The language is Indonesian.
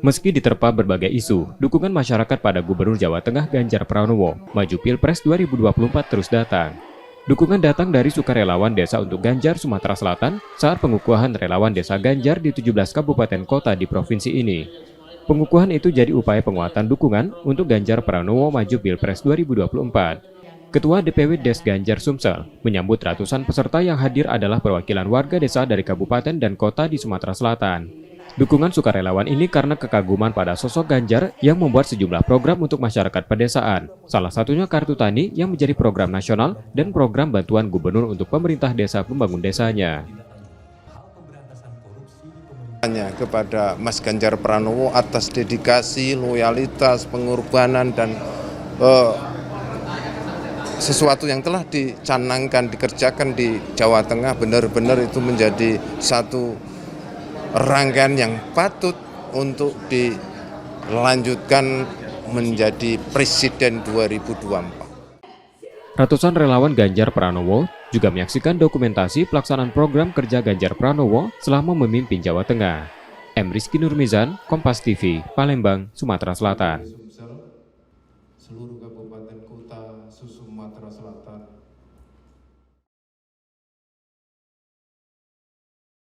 Meski diterpa berbagai isu, dukungan masyarakat pada Gubernur Jawa Tengah Ganjar Pranowo maju Pilpres 2024 terus datang. Dukungan datang dari sukarelawan desa untuk Ganjar Sumatera Selatan saat pengukuhan relawan desa Ganjar di 17 kabupaten kota di provinsi ini. Pengukuhan itu jadi upaya penguatan dukungan untuk Ganjar Pranowo maju Pilpres 2024. Ketua DPW Des Ganjar Sumsel menyambut ratusan peserta yang hadir adalah perwakilan warga desa dari kabupaten dan kota di Sumatera Selatan. Dukungan sukarelawan ini karena kekaguman pada sosok Ganjar yang membuat sejumlah program untuk masyarakat pedesaan. Salah satunya Kartu Tani yang menjadi program nasional dan program bantuan gubernur untuk pemerintah desa pembangun desanya. Hanya kepada Mas Ganjar Pranowo atas dedikasi, loyalitas, pengorbanan, dan sesuatu yang telah dicanangkan, dikerjakan di Jawa Tengah benar-benar itu menjadi satu rangkaian yang patut untuk dilanjutkan menjadi Presiden 2024. Ratusan relawan Ganjar Pranowo juga menyaksikan dokumentasi pelaksanaan program kerja Ganjar Pranowo selama memimpin Jawa Tengah. M. Rizky Nurmizan, Kompas TV, Palembang, Sumatera Selatan. Seluruh kabupaten kota Sumatera Selatan